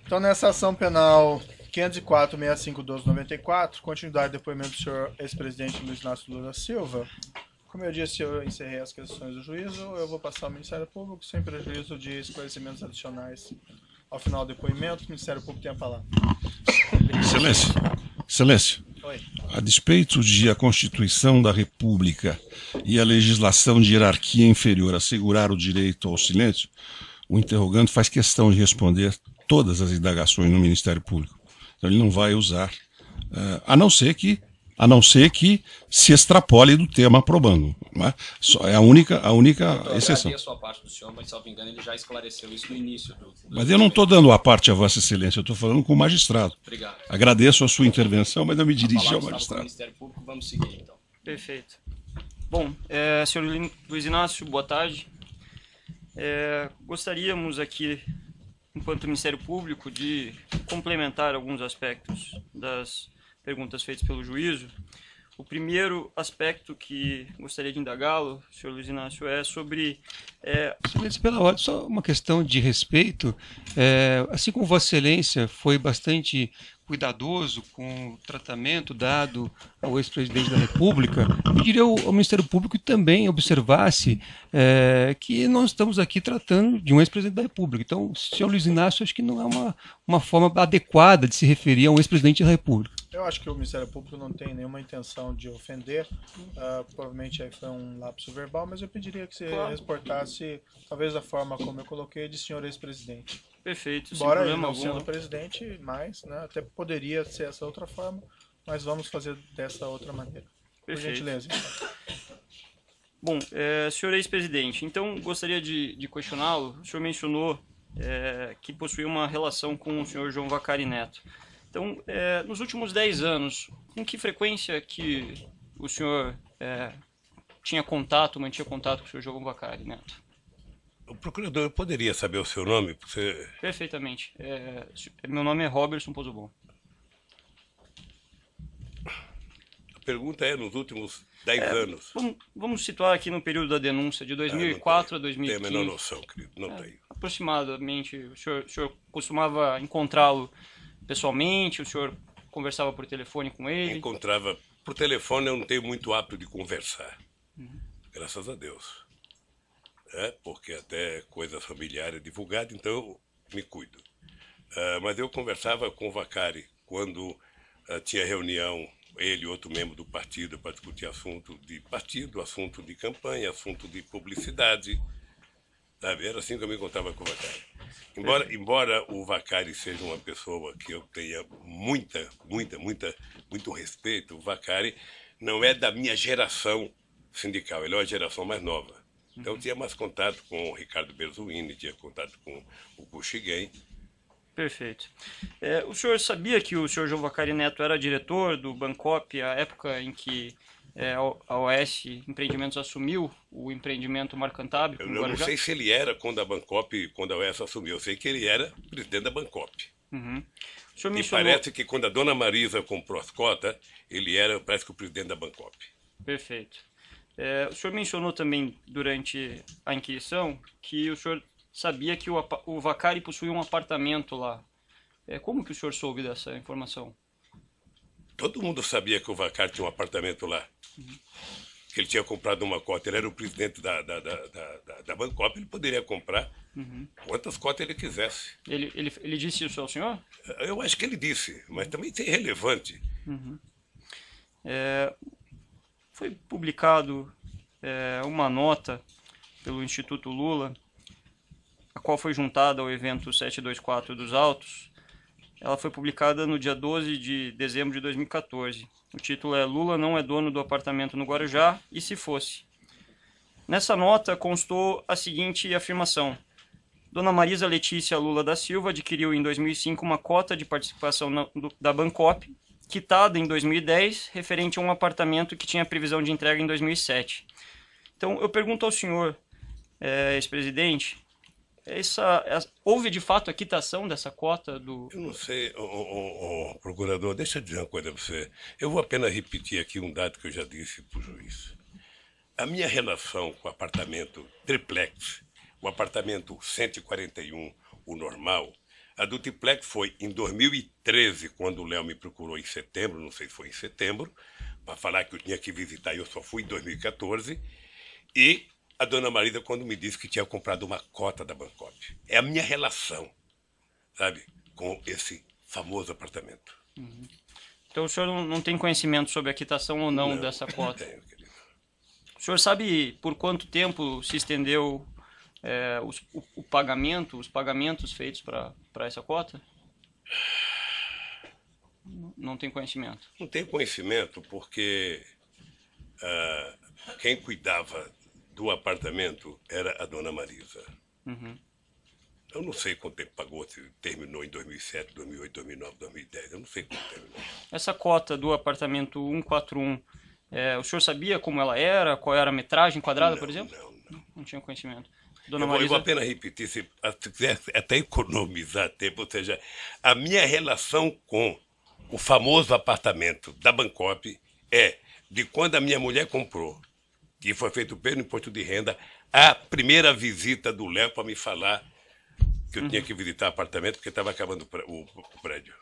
Então, nessa ação penal 504-65-12-94, continuidade do depoimento do senhor ex-presidente Luiz Inácio Lula Silva, como eu disse, eu encerrei as questões do juízo, eu vou passar ao Ministério Público, sem prejuízo de esclarecimentos adicionais. Ao final do depoimento, o Ministério Público tem a palavra. Excelência, Excelência, Oi. a despeito de a Constituição da República e a legislação de hierarquia inferior assegurar o direito ao silêncio, o interrogante faz questão de responder todas as indagações no Ministério Público. Então ele não vai usar, a não ser que se extrapole do tema aprobando. Não é? É a única exceção. Eu agradeço a parte do senhor, mas, salvo engano, ele já esclareceu isso no início. Mas eu não estou dando a parte a Vossa Excelência, eu estou falando com o magistrado. Obrigado. Agradeço a sua intervenção, mas não me dirigi ao Estava com o magistrado. Ministério Público, vamos seguir, então. Perfeito. Bom, senhor Luiz Inácio, boa tarde. Gostaríamos aqui, enquanto Ministério Público, de complementar alguns aspectos das perguntas feitas pelo juízo. O primeiro aspecto que gostaria de indagá-lo, senhor Luiz Inácio, é sobre... Excelência, pela ordem, só uma questão de respeito. Assim como Vossa Excelência foi bastante cuidadoso com o tratamento dado ao ex-presidente da República, eu pediria ao Ministério Público que também observasse que nós estamos aqui tratando de um ex-presidente da República. Então, senhor Luiz Inácio, acho que não é uma forma adequada de se referir a um ex-presidente da República. Eu acho que o Ministério Público não tem nenhuma intenção de ofender, provavelmente aí foi um lapso verbal, mas eu pediria que você reportasse, talvez da forma como eu coloquei, de senhor ex-presidente. Perfeito, sem Embora ele problema não algum. sendo presidente, mas né, até poderia ser essa outra forma, mas vamos fazer dessa outra maneira. Perfeito. Por gentileza. Bom, senhor ex-presidente, então gostaria de questioná-lo. O senhor mencionou que possuía uma relação com o senhor João Vacari Neto. Então, nos últimos 10 anos, com que frequência que o senhor mantinha contato com o senhor João Vacari Neto? O procurador, eu poderia saber o seu nome? Porque... Perfeitamente. Meu nome é Robertson Pozobon. A pergunta é nos últimos 10 anos. Vamos situar aqui no período da denúncia, de 2004 a 2015. Tenho a menor noção, querido. Não tenho. Aproximadamente, o senhor costumava encontrá-lo pessoalmente? O senhor conversava por telefone com ele? Encontrava por telefone, eu não tenho muito hábito de conversar. Graças a Deus. Porque até coisa familiar é divulgada, então eu me cuido. Mas eu conversava com o Vacari quando tinha reunião, ele e outro membro do partido, para discutir assunto de partido, assunto de campanha, assunto de publicidade. Sabe? Era assim que eu me encontrava com o Vacari. Embora o Vacari seja uma pessoa que eu tenha muito respeito, o Vacari não é da minha geração sindical, ele é uma geração mais nova. Então eu tinha mais contato com o Ricardo Berzuini, tinha contato com o Kuchiguen. Perfeito. O senhor sabia que o senhor João Vacari Neto era diretor do Bancop, a época em que a OS Empreendimentos assumiu o empreendimento Marcantábrico? Eu não sei se ele era quando a OS assumiu, eu sei que ele era presidente da Bancop. Uhum. O senhor E mencionou... parece que quando a dona Marisa comprou as cotas, ele era, parece que, o presidente da Bancop. Perfeito. O senhor mencionou também durante a inquisição que o senhor sabia que o Vacari possuía um apartamento lá. Como que o senhor soube dessa informação? Todo mundo sabia que o Vacari tinha um apartamento lá. Que ele tinha comprado uma cota. Ele era o presidente da Bancop, ele poderia comprar quantas cotas ele quisesse. Ele disse isso ao senhor? Eu acho que ele disse, mas também isso é irrelevante. Foi publicado uma nota pelo Instituto Lula, a qual foi juntada ao evento 724 dos Autos. Ela foi publicada no dia 12 de dezembro de 2014. O título é Lula não é dono do apartamento no Guarujá, e se fosse? Nessa nota constou a seguinte afirmação. Dona Marisa Letícia Lula da Silva adquiriu em 2005 uma cota de participação da Bancop, quitada em 2010, referente a um apartamento que tinha previsão de entrega em 2007. Então, eu pergunto ao senhor, ex-presidente, houve de fato a quitação dessa cota do... Eu não sei, procurador, deixa eu dizer uma coisa para você. Eu vou apenas repetir aqui um dado que eu já disse para o juiz. A minha relação com o apartamento triplex, o apartamento 141, o normal, A do triplex foi em 2013, quando o Léo me procurou em setembro, não sei se foi em setembro, para falar que eu tinha que visitar, e eu só fui em 2014. E a dona Marisa, quando me disse que tinha comprado uma cota da Bancop. É a minha relação, sabe, com esse famoso apartamento. Então o senhor não tem conhecimento sobre a quitação ou não dessa cota? Não tenho, querido. O senhor sabe por quanto tempo se estendeu o pagamento, os pagamentos feitos para essa cota? Não tem conhecimento. Não tenho conhecimento porque quem cuidava do apartamento era a dona Marisa. Eu não sei quanto tempo pagou, se terminou em 2007, 2008, 2009, 2010. Eu não sei quanto terminou. Essa cota do apartamento 141, o senhor sabia como ela era? Qual era a metragem quadrada, por exemplo? Não. Não tinha conhecimento. Dona Eu vou Marisa, apenas repetir, se quiser até economizar tempo, ou seja, a minha relação com o famoso apartamento da Bancop é de quando a minha mulher comprou, que foi feito pelo imposto de renda, a primeira visita do Léo para me falar que eu tinha que visitar o apartamento porque estava acabando o prédio.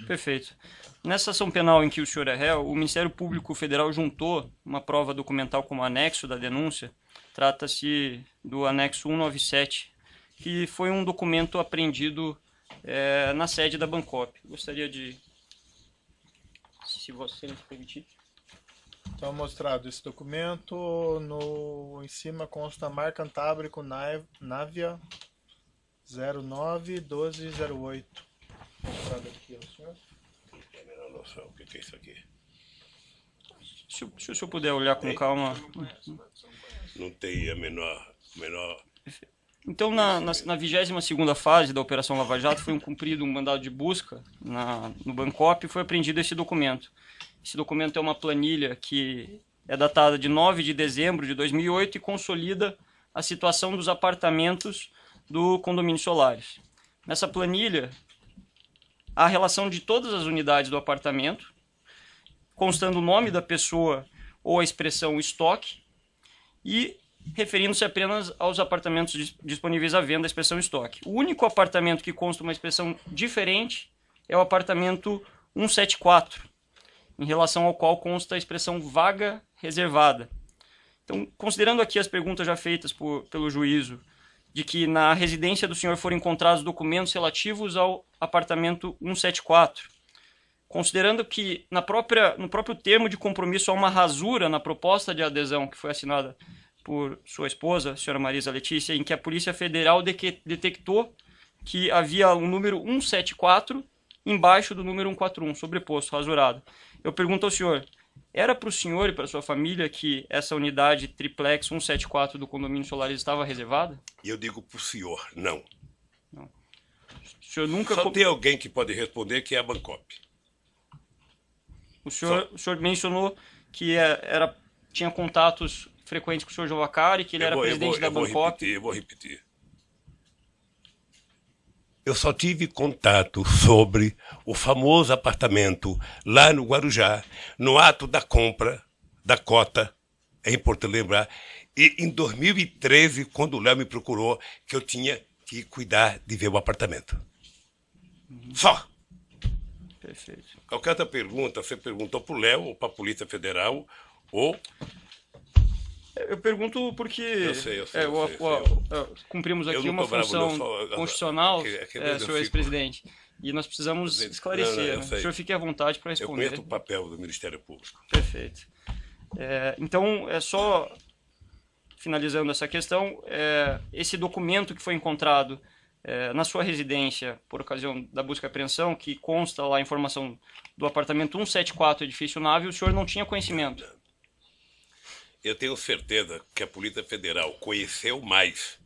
perfeito. Nessa ação penal em que o senhor é réu, o Ministério Público Federal juntou uma prova documental como anexo da denúncia. Trata-se do anexo 197, que foi um documento apreendido na sede da Bancop. Gostaria de, se você me permitir. Então, mostrado esse documento, em cima consta a marca Cantábrico Navia 091208. Mostrado aqui ao senhor. Não tenho a menor noção o que é isso aqui. Se o senhor puder olhar com calma. Não tenho a menor... Então, na 22ª fase da Operação Lava Jato, foi cumprido um mandado de busca no Bancop e foi apreendido esse documento. Esse documento é uma planilha que é datada de 9 de dezembro de 2008 e consolida a situação dos apartamentos do condomínio Solares. Nessa planilha, há a relação de todas as unidades do apartamento, constando o nome da pessoa ou a expressão estoque, e referindo-se apenas aos apartamentos disponíveis à venda, a expressão estoque. O único apartamento que consta uma expressão diferente é o apartamento 174, em relação ao qual consta a expressão vaga reservada. Então, considerando aqui as perguntas já feitas pelo juízo, de que na residência do senhor foram encontrados documentos relativos ao apartamento 174, considerando que no próprio termo de compromisso há uma rasura na proposta de adesão que foi assinada por sua esposa, a senhora Marisa Letícia, em que a Polícia Federal detectou que havia um número 174 embaixo do número 141, sobreposto, rasurado. Eu pergunto ao senhor, era para o senhor e para sua família que essa unidade triplex 174 do condomínio Solares estava reservada? E eu digo para o senhor, não. O senhor nunca... Só tem alguém que pode responder, que é a Bancop. O senhor mencionou que tinha contatos frequentes com o senhor Jovacari, que ele era presidente da Bancop. Eu vou repetir. Eu só tive contato sobre o famoso apartamento lá no Guarujá, no ato da compra da cota, é importante lembrar, e em 2013, quando o Léo me procurou, que eu tinha que cuidar de ver o apartamento. Só. Perfeito. Qualquer outra pergunta, você perguntou para o Léo, ou para a Polícia Federal, ou... Eu pergunto porque Eu sei. cumprimos Eu aqui não uma tô bravo, função não, constitucional, eu senhor ex-presidente, e nós precisamos Presidente, esclarecer. não, eu Né? sei. O senhor fique à vontade para Eu responder. conheço o papel do Ministério Público. Perfeito. Então, só finalizando essa questão, esse documento que foi encontrado na sua residência por ocasião da busca e apreensão, que consta lá a informação do apartamento 174, edifício Nave, o senhor não tinha conhecimento? Eu tenho certeza que a Polícia Federal conheceu mais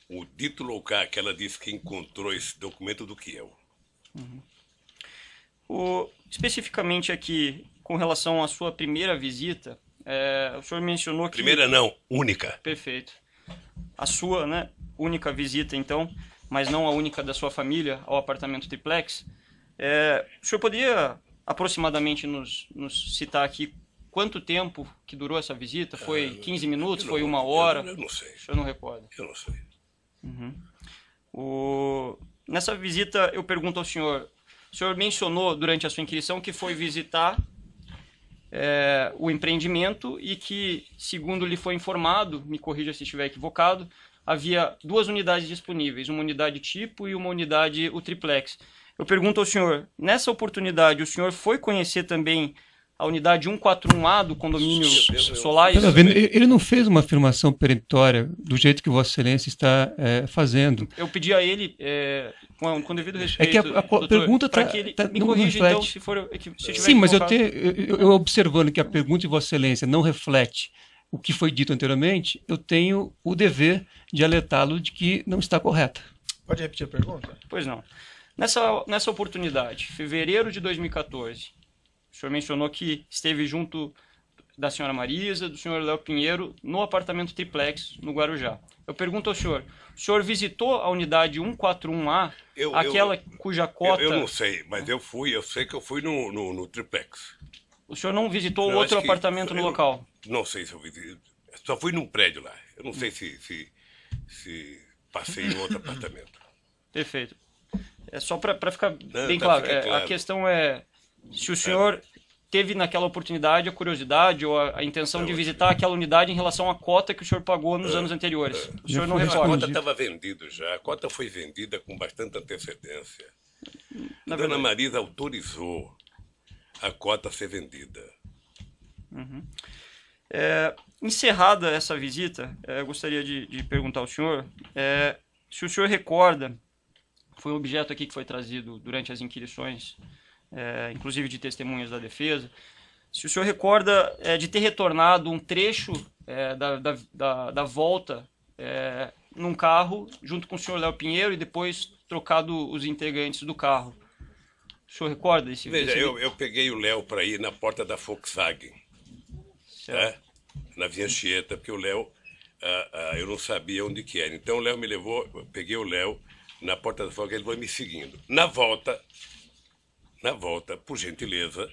o dito local que ela disse que encontrou esse documento do que eu. Especificamente aqui, com relação à sua primeira visita, o senhor mencionou que... Primeira não, única. Perfeito. A sua, né, única visita, então, mas não a única da sua família ao apartamento triplex. O senhor poderia aproximadamente nos citar aqui quanto tempo que durou essa visita? Foi 15 minutos? Foi 1 hora? Eu não sei. O senhor não recorda? Eu não sei. Nessa visita, eu pergunto ao senhor, o senhor mencionou durante a sua inquirição que foi visitar o empreendimento e que, segundo lhe foi informado, me corrija se estiver equivocado, havia 2 unidades disponíveis, uma unidade tipo e uma unidade o triplex. Eu pergunto ao senhor, nessa oportunidade, o senhor foi conhecer também a unidade 141A do condomínio Solares? Tá vendo? Ele não fez uma afirmação peremptória do jeito que Vossa Excelência está fazendo. Eu pedi a ele, com devido respeito, É que a doutor, pergunta para que ele me não corrija, então, reflete. se tiver Sim, mas equivocado. eu observando que a pergunta de Vossa Excelência não reflete o que foi dito anteriormente, eu tenho o dever de alertá-lo de que não está correta. Pode repetir a pergunta? Pois não. Nessa oportunidade, fevereiro de 2014, o senhor mencionou que esteve junto da senhora Marisa, do senhor Léo Pinheiro, no apartamento triplex, no Guarujá. Eu pergunto ao senhor, o senhor visitou a unidade 141A, aquela cuja cota... Eu não sei, mas eu sei que eu fui no triplex. O senhor não visitou Não, outro acho que apartamento no eu local? Não sei se eu visitei. Só fui num prédio lá. Eu não sei se passei em outro apartamento. Perfeito. É só para ficar Não, bem tá, claro. fica claro. A questão é se o senhor teve naquela oportunidade a curiosidade ou a intenção de visitar aquela unidade em relação à cota que o senhor pagou nos anos anteriores. O senhor não A recorda? cota estava vendida já. A cota foi vendida com bastante antecedência. Na A dona verdade. Marisa autorizou a cota a ser vendida. Encerrada essa visita, eu gostaria de perguntar ao senhor se o senhor recorda, foi um objeto aqui que foi trazido durante as inquirições, inclusive de testemunhas da defesa, se o senhor recorda de ter retornado um trecho da volta num carro junto com o senhor Léo Pinheiro e depois trocado os integrantes do carro. O senhor recorda desse Veja, desse- eu peguei o Léo para ir na porta da Volkswagen, Certo. né? Na Via Anchieta, porque o Léo, eu não sabia onde que era. Então o Léo me levou, eu peguei o Léo na porta da Volkswagen, ele foi me seguindo. Na volta, por gentileza,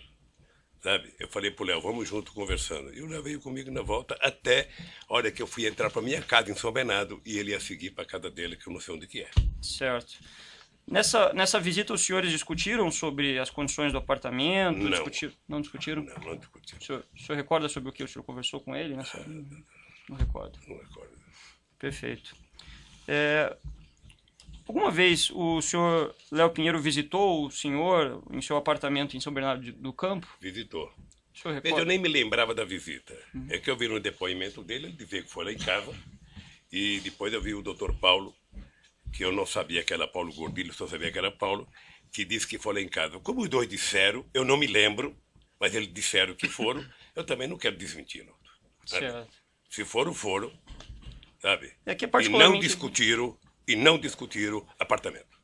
sabe? Eu falei pro Léo, vamos junto conversando. E o Léo veio comigo na volta até a hora que eu fui entrar para minha casa em São Bernardo e ele ia seguir para casa dele, que eu não sei onde que é. Certo. Nessa visita, os senhores discutiram sobre as condições do apartamento? Não. Não discutiram? Não discuti, O senhor recorda sobre o que o senhor conversou com ele? Não recordo. não recordo. Perfeito. Alguma vez o senhor Léo Pinheiro visitou o senhor em seu apartamento em São Bernardo do Campo? Visitou. O senhor Veja, recorda? eu nem me lembrava da visita. É que eu vi no depoimento dele, ele dizia que foi lá em casa. E depois eu vi o doutor Paulo, que eu não sabia que era Paulo Gordilho, só sabia que era Paulo, que disse que foi lá em casa. Como os dois disseram, eu não me lembro, mas eles disseram que foram, eu também não quero desmentir. Sabe? Certo. Se foram, foram, sabe? É que E não particularmente... discutiram apartamento.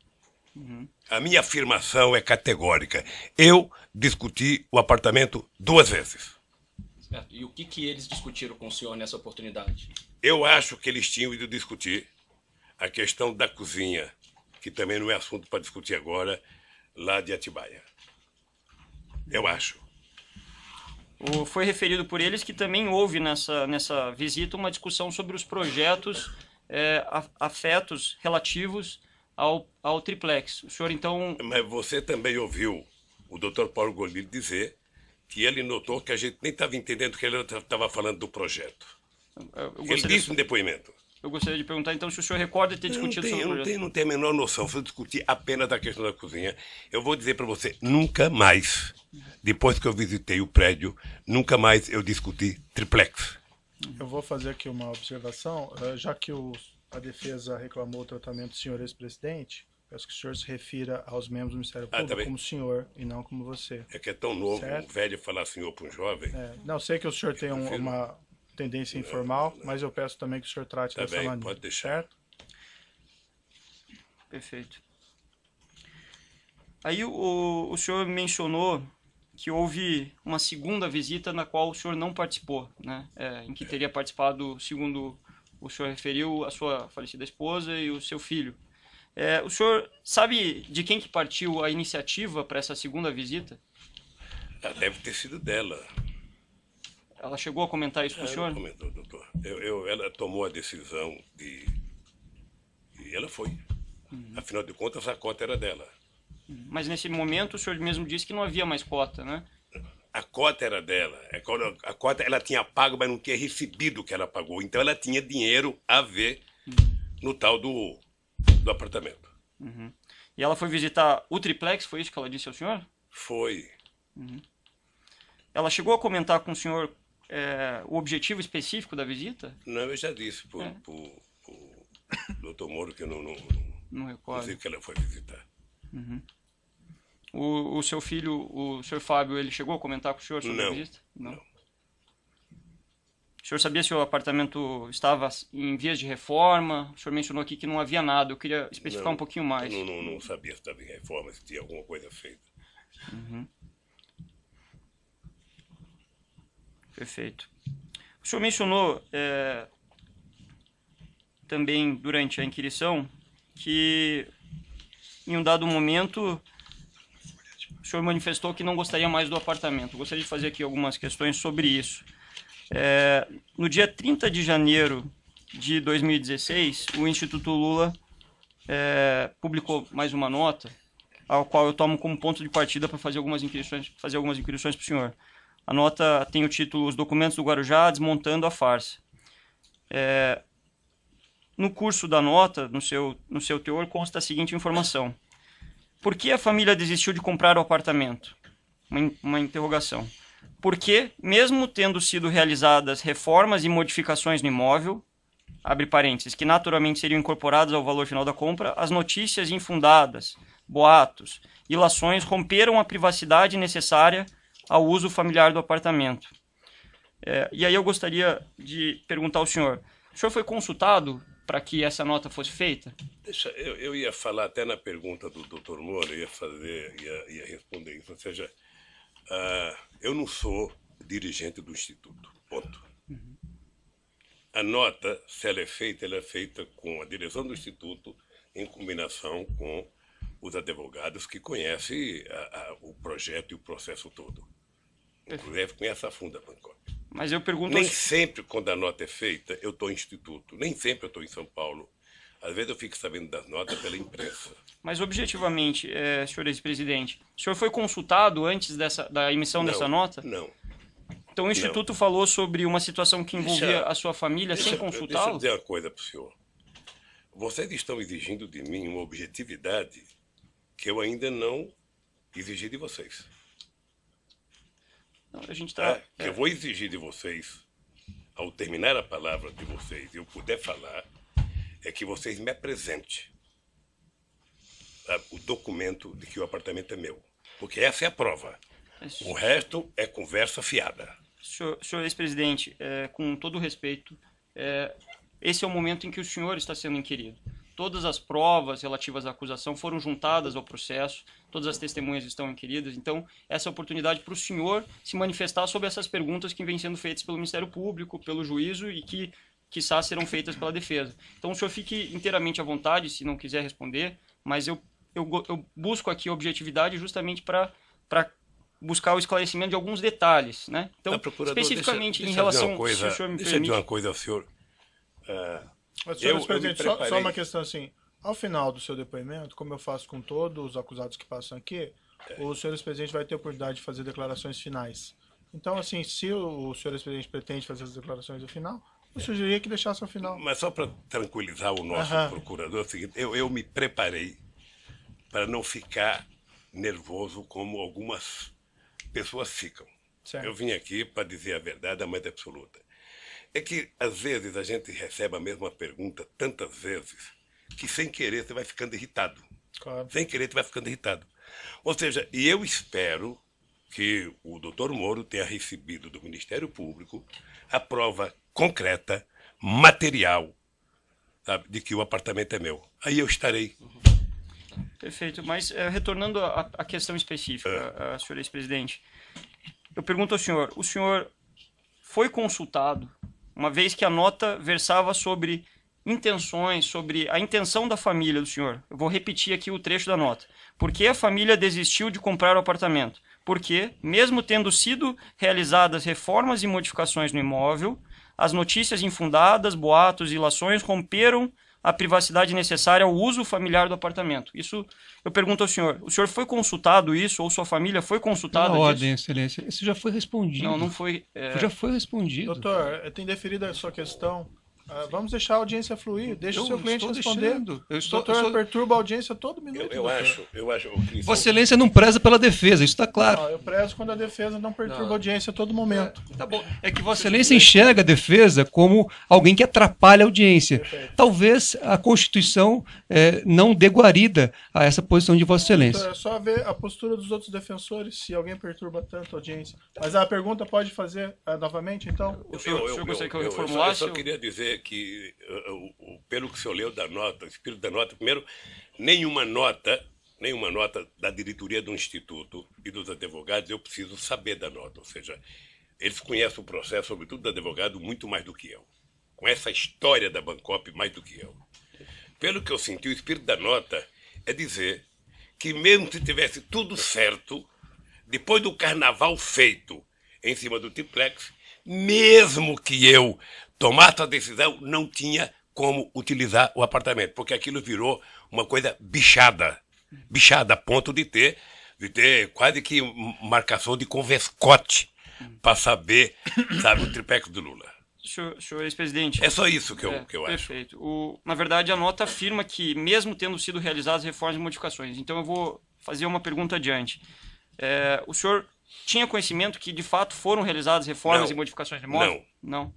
A minha afirmação é categórica. Eu discuti o apartamento 2 vezes. Certo. E o que eles discutiram com o senhor nessa oportunidade? Eu acho que eles tinham ido discutir a questão da cozinha, que também não é assunto para discutir agora, lá de Atibaia. Eu acho. Foi referido por eles que também houve nessa visita uma discussão sobre os projetos afetos relativos ao triplex. O senhor, então... Mas você também ouviu o doutor Paulo Gordilho dizer que ele notou que a gente nem estava entendendo que ele estava falando do projeto. Ele disse no depoimento. Eu gostaria de perguntar, então, se o senhor recorda de ter discutido sobre o projeto. Não tenho a menor noção. Se eu discutir apenas da questão da cozinha, eu vou dizer para você, nunca mais, depois que eu visitei o prédio, nunca mais eu discuti triplex. Eu vou fazer aqui uma observação. Já que a defesa reclamou o tratamento do senhor ex-presidente, peço que o senhor se refira aos membros do Ministério Público tá bem. como senhor e não como você. É que é tão novo, Certo. um velho falar senhor para um jovem. Não, sei que o senhor tem uma tendência informal, mas eu peço também que o senhor trate Tá dessa bem, maneira. pode deixar. Certo? Perfeito. Aí o senhor mencionou que houve uma segunda visita na qual o senhor não participou, né? Em que teria participado, segundo o senhor referiu, a sua falecida esposa e o seu filho. O senhor sabe de quem que partiu a iniciativa para essa segunda visita? Deve ter sido dela. Ela chegou a comentar isso com o senhor? Não comentou, doutor. Ela tomou a decisão de... E ela foi. Afinal de contas, a cota era dela. Mas nesse momento o senhor mesmo disse que não havia mais cota, né? A cota era dela. A cota ela tinha pago, mas não tinha recebido o que ela pagou. Então ela tinha dinheiro a ver no tal do apartamento. E ela foi visitar o triplex, foi isso que ela disse ao senhor? Foi. Ela chegou a comentar com o senhor o objetivo específico da visita? Não, eu já disse pro doutor Moro que eu não Não recordo. sei que ela foi visitar. O seu filho, o senhor Fábio, ele chegou a comentar com o senhor sobre a Não. visita? Não. O senhor sabia se o apartamento estava em vias de reforma? O senhor mencionou aqui que não havia nada. Eu queria especificar um pouquinho mais. Eu não sabia se estava em reforma, se tinha alguma coisa feita. Perfeito. O senhor mencionou também durante a inquirição que em um dado momento o senhor manifestou que não gostaria mais do apartamento. Eu gostaria de fazer aqui algumas questões sobre isso. No dia 30 de janeiro de 2016, o Instituto Lula publicou mais uma nota, ao qual eu tomo como ponto de partida para fazer algumas inquirições para o senhor. A nota tem o título Os Documentos do Guarujá Desmontando a Farsa. No curso da nota, no seu teor, consta a seguinte informação. Por que a família desistiu de comprar o apartamento? Uma interrogação. Porque, mesmo tendo sido realizadas reformas e modificações no imóvel, abre parênteses, que naturalmente seriam incorporadas ao valor final da compra, as notícias infundadas, boatos, ilações romperam a privacidade necessária ao uso familiar do apartamento. E aí eu gostaria de perguntar ao senhor, o senhor foi consultado para que essa nota fosse feita? Eu ia falar até na pergunta do Dr. Moura, ia responder isso. Ou seja, eu não sou dirigente do Instituto, ponto. A nota, se ela é feita com a direção do Instituto, em combinação com os advogados que conhecem o projeto e o processo todo. Inclusive conhece a fundo a Bancop. Mas eu pergunto... Nem sempre, quando a nota é feita, eu estou em Instituto. Nem sempre eu estou em São Paulo. Às vezes eu fico sabendo das notas pela imprensa. Mas objetivamente, senhor ex-presidente, o senhor foi consultado antes da emissão dessa nota? Não. Então o Instituto falou sobre uma situação que envolvia a sua família sem consultá-lo? Deixa eu dizer uma coisa para o senhor. Vocês estão exigindo de mim uma objetividade que eu ainda não exigi de vocês. Não, a gente está... Que eu vou exigir de vocês, ao terminar a palavra de vocês, e eu puder falar, é que vocês me apresentem o documento de que o apartamento é meu. Porque essa é a prova. O resto é conversa fiada. Senhor ex-presidente, com todo o respeito, esse é o momento em que o senhor está sendo inquirido. Todas as provas relativas à acusação foram juntadas ao processo, todas as testemunhas estão inquiridas, então essa é a oportunidade para o senhor se manifestar sobre essas perguntas que vêm sendo feitas pelo Ministério Público, pelo juízo e que, quiçá, serão feitas pela defesa. Então o senhor fique inteiramente à vontade, se não quiser responder, mas eu busco aqui objetividade justamente para buscar o esclarecimento de alguns detalhes, né? Então, especificamente em relação... Deixa eu dizer uma coisa ao senhor. Mas, senhor presidente, só uma questão assim. Ao final do seu depoimento, como eu faço com todos os acusados que passam aqui, o senhor ex-presidente vai ter a oportunidade de fazer declarações finais. Então, assim, se o senhor ex-presidente pretende fazer as declarações no final, eu sugeriria que deixasse ao final. Mas só para tranquilizar o nosso procurador, é o seguinte, eu me preparei para não ficar nervoso como algumas pessoas ficam. Certo. Eu vim aqui para dizer a verdade, a mais absoluta. É que, às vezes, a gente recebe a mesma pergunta tantas vezes que, sem querer, você vai ficando irritado. Claro. Sem querer, você vai ficando irritado. Ou seja, e eu espero que o doutor Moro tenha recebido do Ministério Público a prova concreta, material, sabe, de que o apartamento é meu. Aí eu estarei. Perfeito, mas retornando à questão específica, senhor ex-presidente, eu pergunto ao senhor, o senhor foi consultado, uma vez que a nota versava sobre intenções, sobre a intenção da família do senhor? Eu vou repetir aqui o trecho da nota. Por que a família desistiu de comprar o apartamento? Porque, mesmo tendo sido realizadas reformas e modificações no imóvel, as notícias infundadas, boatos e ilações romperam a privacidade necessária ao uso familiar do apartamento. Isso eu pergunto ao senhor. O senhor foi consultado isso, ou sua família foi consultada Pela disso? ordem, excelência. Isso já foi respondido. Não, não foi. Já foi respondido. Doutor, tem deferido a sua questão. Vamos deixar a audiência fluir. Deixa o seu cliente responder. Doutor, perturba a audiência todo minuto. Eu acho, Vossa Excelência não preza pela defesa, isso está claro. Não, eu prezo quando a defesa não perturba a audiência a todo momento. Tá bom. É que Vossa Excelência enxerga a defesa como alguém que atrapalha a audiência. Perfeito. Talvez a Constituição não dê guarida a essa posição de Vossa Excelência. Doutor, é só ver a postura dos outros defensores, se alguém perturba tanto a audiência. Mas a pergunta pode fazer novamente, então? O senhor gostaria que eu reformulasse? Eu só queria dizer que, pelo que o senhor leu da nota, o espírito da nota, primeiro, nenhuma nota da diretoria do Instituto e dos advogados eu preciso saber da nota. Ou seja, eles conhecem o processo, sobretudo do advogado, muito mais do que eu. Conhecem a história da Bancop mais do que eu. Pelo que eu senti, o espírito da nota é dizer que mesmo se tivesse tudo certo, depois do carnaval feito em cima do triplex, mesmo que eu tomasse a decisão, não tinha como utilizar o apartamento, porque aquilo virou uma coisa bichada a ponto de ter quase que marcação de convescote para saber, sabe, o triplex do Lula. Senhor ex-presidente. É só isso que eu acho. Perfeito. Na verdade, a nota afirma que, mesmo tendo sido realizadas reformas e modificações, então eu vou fazer uma pergunta adiante. O senhor tinha conhecimento que, de fato, foram realizadas reformas e modificações de imóvel? Não.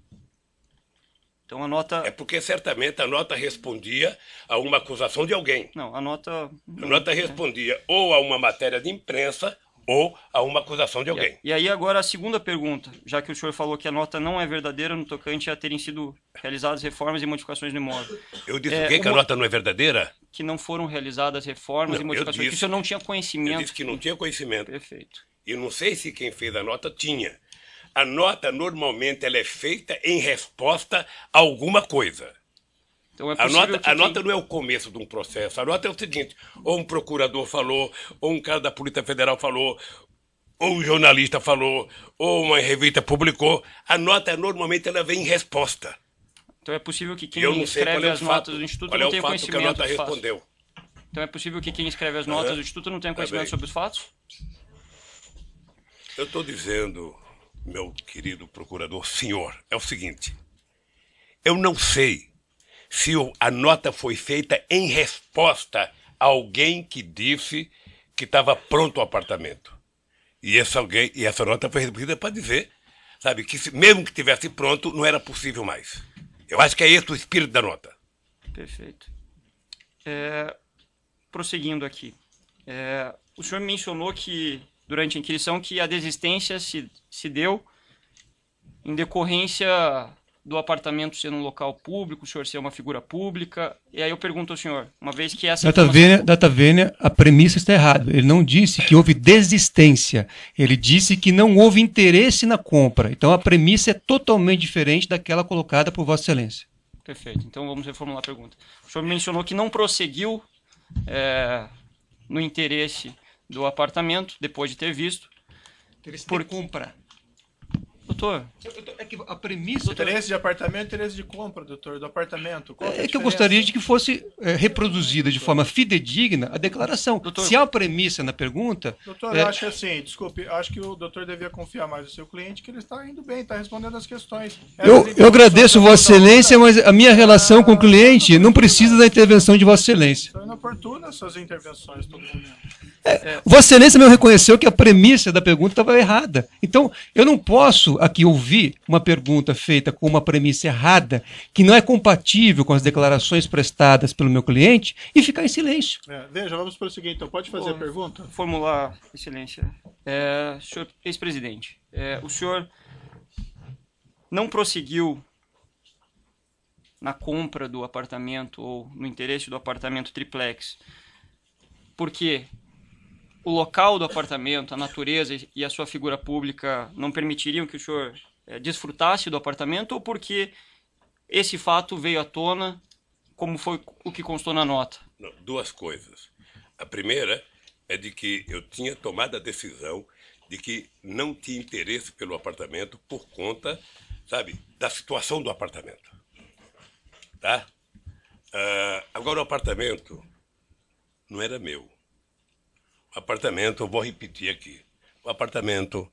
Então a nota... É porque certamente a nota respondia a uma acusação de alguém. Não, a nota... A nota respondia ou a uma matéria de imprensa ou a uma acusação de alguém. E aí agora a segunda pergunta, já que o senhor falou que a nota não é verdadeira no tocante a terem sido realizadas reformas e modificações no imóvel. Eu disse que a nota não é verdadeira? Que não foram realizadas reformas e modificações, que o senhor não tinha conhecimento. Eu disse que não tinha conhecimento. Perfeito. E não sei se quem fez a nota tinha. A nota, normalmente, ela é feita em resposta a alguma coisa. Então a nota não é o começo de um processo. A nota é o seguinte, ou um procurador falou, ou um cara da Polícia Federal falou, ou um jornalista falou, ou uma revista publicou. A nota, normalmente, ela vem em resposta. Então é possível que quem escreve as notas do Instituto não tenha conhecimento que a nota respondeu. Então é possível que quem escreve as notas do Instituto não tenha conhecimento sobre os fatos? Eu estou dizendo, meu querido procurador, senhor, é o seguinte. Eu não sei se a nota foi feita em resposta a alguém que disse que estava pronto o apartamento. E essa nota foi recebida para dizer, sabe, que mesmo que estivesse pronto, não era possível mais. Eu acho que é esse o espírito da nota. Perfeito. Prosseguindo aqui. O senhor mencionou que, durante a inquirição, que a desistência se deu em decorrência do apartamento ser um local público, o senhor ser uma figura pública. E aí eu pergunto ao senhor, uma vez que essa... Data vênia, a premissa está errada. Ele não disse que houve desistência. Ele disse que não houve interesse na compra. Então a premissa é totalmente diferente daquela colocada por Vossa Excelência. Perfeito. Então vamos reformular a pergunta. O senhor mencionou que não prosseguiu no interesse do apartamento, depois de ter visto. Interesse por compra. Doutor, é que a premissa... Interesse de apartamento, interesse de compra, doutor, do apartamento. É que eu gostaria de que fosse reproduzida de forma fidedigna a declaração. Doutor, se há uma premissa na pergunta... Doutor, eu acho assim, desculpe, acho que o doutor devia confiar mais no seu cliente, que ele está indo bem, está respondendo as questões. Eu agradeço Vossa Excelência, mas a minha relação com o cliente não precisa da intervenção de Vossa Excelência. São inoportunas suas intervenções todo momento. Vossa Excelência me reconheceu que a premissa da pergunta estava errada. Então, eu não posso aqui ouvir uma pergunta feita com uma premissa errada, que não é compatível com as declarações prestadas pelo meu cliente, e ficar em silêncio. Veja, vamos prosseguir então. Pode fazer a pergunta? Formular, Excelência. Senhor ex-presidente, o senhor não prosseguiu na compra do apartamento ou no interesse do apartamento triplex, porque o local do apartamento, a natureza e a sua figura pública não permitiriam que o senhor desfrutasse do apartamento, ou porque esse fato veio à tona, como foi o que constou na nota? Não, duas coisas. A primeira é de que eu tinha tomado a decisão de que não tinha interesse pelo apartamento por conta, sabe, da situação do apartamento. Tá? Agora, o apartamento não era meu. O apartamento, eu vou repetir aqui. O apartamento,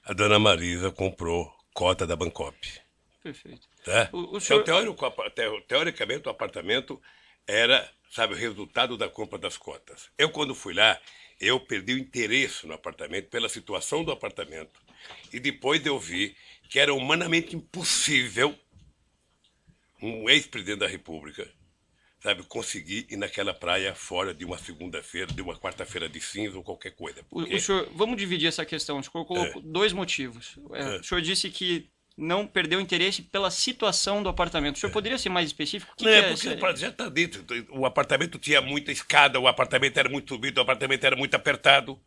a dona Marisa comprou cota da Bancop. Perfeito. Tá? O senhor... Teoricamente, o apartamento era, sabe, o resultado da compra das cotas. Eu, quando fui lá, eu perdi o interesse no apartamento pela situação do apartamento. E depois eu vi que era humanamente impossível um ex-presidente da República, sabe, conseguir ir naquela praia fora de uma segunda-feira, de uma quarta-feira de cinza ou qualquer coisa. Porque... O senhor, vamos dividir essa questão. O senhor colocou dois motivos. O senhor disse que não perdeu interesse pela situação do apartamento. O senhor poderia ser mais específico? Porque já está dito. O apartamento tinha muita escada, o apartamento era muito subido, o apartamento era muito apertado.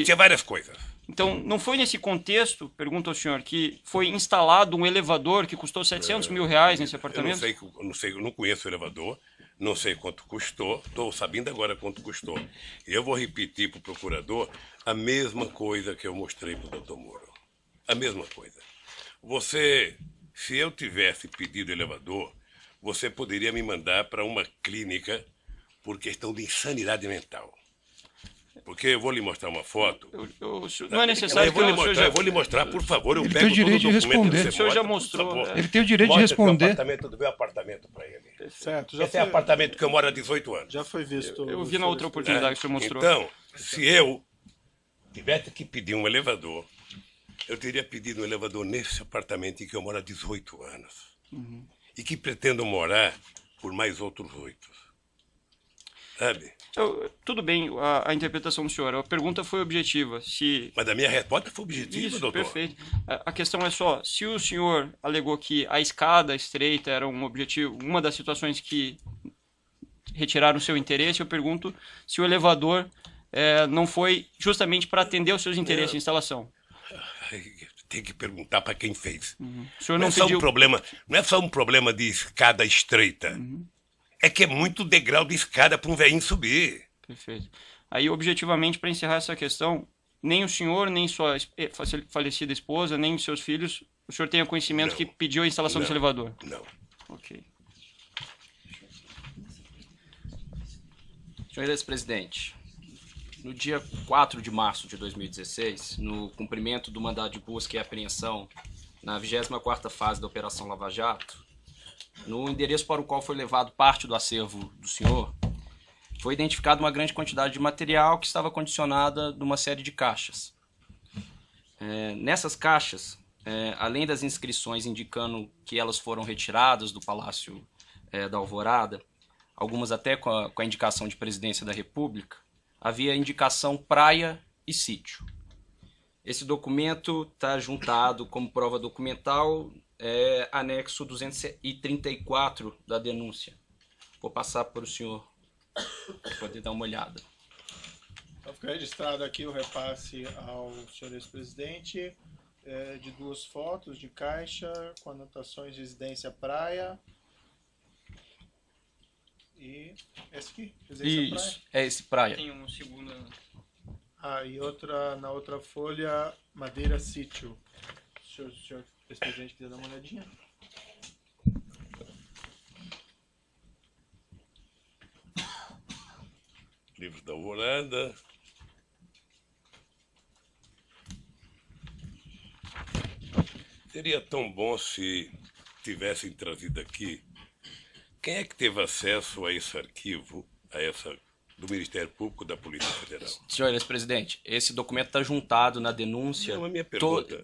Tinha várias coisas. Então, não foi nesse contexto, pergunto ao senhor, que foi instalado um elevador que custou 700 mil reais nesse apartamento? Eu não sei, eu não conheço o elevador, não sei quanto custou, estou sabendo agora quanto custou. E eu vou repetir para o procurador a mesma coisa que eu mostrei para o doutor Moro. A mesma coisa. Se eu tivesse pedido elevador, você poderia me mandar para uma clínica por questão de insanidade mental. Porque eu vou lhe mostrar uma foto. Não é necessário eu vou lhe mostrar, por favor. Eu pego todo o documento. O senhor já mostrou. Ele tem o direito de responder. Do meu apartamento para ele. Certo. Esse é apartamento que eu moro há 18 anos. Já foi visto. Eu vi na outra oportunidade que o senhor mostrou. Então, se eu tivesse que pedir um elevador, eu teria pedido um elevador nesse apartamento em que eu moro há 18 anos. E que pretendo morar por mais outros 8. Sabe? Tudo bem, a interpretação do senhor. A pergunta foi objetiva. Mas a minha resposta foi objetiva, Isso, doutor. Perfeito. A questão é só, se o senhor alegou que a escada estreita era um objetivo, uma das situações que retiraram o seu interesse, eu pergunto se o elevador não foi justamente para atender os seus interesses de instalação. Tem que perguntar para quem fez. O senhor Não não pediu... é só um problema de escada estreita. É que é muito degrau de escada para um velhinho subir. Perfeito. Aí, objetivamente, para encerrar essa questão, nem o senhor, nem sua falecida esposa, nem os seus filhos, o senhor tem conhecimento que pediu a instalação desse elevador? Não. Ok. Senhor ex-presidente, no dia 4 de março de 2016, no cumprimento do mandado de busca e apreensão na 24ª fase da Operação Lava Jato, no endereço para o qual foi levado parte do acervo do senhor, foi identificada uma grande quantidade de material que estava condicionada numa série de caixas. Nessas caixas, além das inscrições indicando que elas foram retiradas do Palácio da Alvorada, algumas até com a indicação de Presidência da República, havia indicação praia e sítio. Esse documento está juntado como prova documental, anexo 234 da denúncia. Vou passar para o senhor poder dar uma olhada. Então fica registrado aqui o repasse ao senhor ex-presidente de 2 fotos de caixa com anotações de residência praia. E esse aqui, residência praia? Isso, é esse praia. Tem um segundo... E na outra folha, madeira sítio. Se o senhor ex-presidente quiser dar uma olhadinha. Livro da Alvorada. Seria tão bom se tivessem trazido aqui. Quem é que teve acesso a esse arquivo, do Ministério Público da Polícia Federal? Senhor ex-presidente, esse documento está juntado na denúncia. Não, a minha pergunta.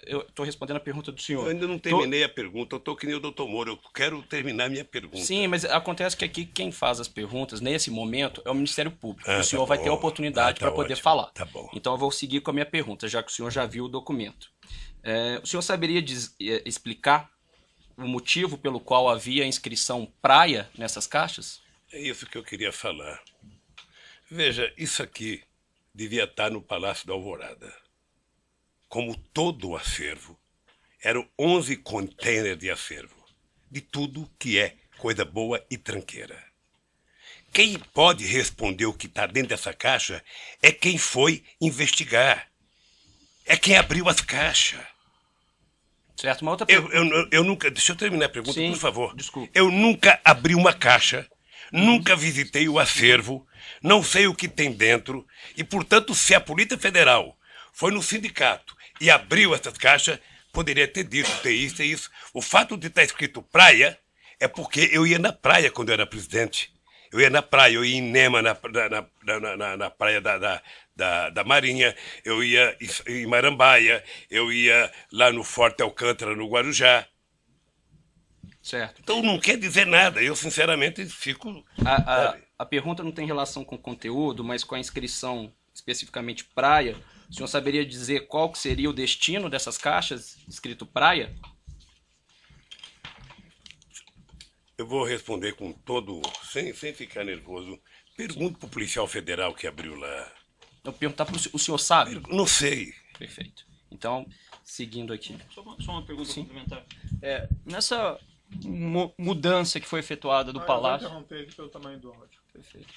Eu estou respondendo a pergunta do senhor. Eu ainda não terminei a pergunta, eu estou que nem o doutor Moro, eu quero terminar a minha pergunta. Sim, mas acontece que aqui quem faz as perguntas, nesse momento, é o Ministério Público. O senhor vai ter a oportunidade para poder falar. Tá bom. Então eu vou seguir com a minha pergunta, já que o senhor já viu o documento. O senhor saberia explicar o motivo pelo qual havia inscrição praia nessas caixas? É isso que eu queria falar. Veja, isso aqui devia estar no Palácio da Alvorada. Como todo o acervo, eram 11 containers de acervo, de tudo que é coisa boa e tranqueira. Quem pode responder o que está dentro dessa caixa é quem foi investigar. É quem abriu as caixas. Certo, uma outra pergunta. Eu nunca. Deixa eu terminar a pergunta, Sim, por favor. desculpa. Eu nunca abri uma caixa, nunca visitei o acervo, não sei o que tem dentro, e, portanto, se a Polícia Federal foi no sindicato e abriu essas caixas, poderia ter dito, ter isso e isso. O fato de estar escrito praia é porque eu ia na praia quando eu era presidente. Eu ia na praia, eu ia em Nema, na praia da Marinha, eu ia em Marambaia, eu ia lá no Forte Alcântara, no Guarujá. Certo. Então não quer dizer nada, eu sinceramente fico... A pergunta não tem relação com o conteúdo, mas com a inscrição especificamente praia. O senhor saberia dizer qual que seria o destino dessas caixas escrito praia? Eu vou responder com todo... sem ficar nervoso. Pergunto para o policial federal que abriu lá. Eu vou perguntar para o senhor sabe? Não sei. Perfeito. Então, seguindo aqui. Só uma pergunta complementar. Nessa mudança que foi efetuada do Eu vou Palácio... interromper aqui pelo tamanho do áudio. Perfeito.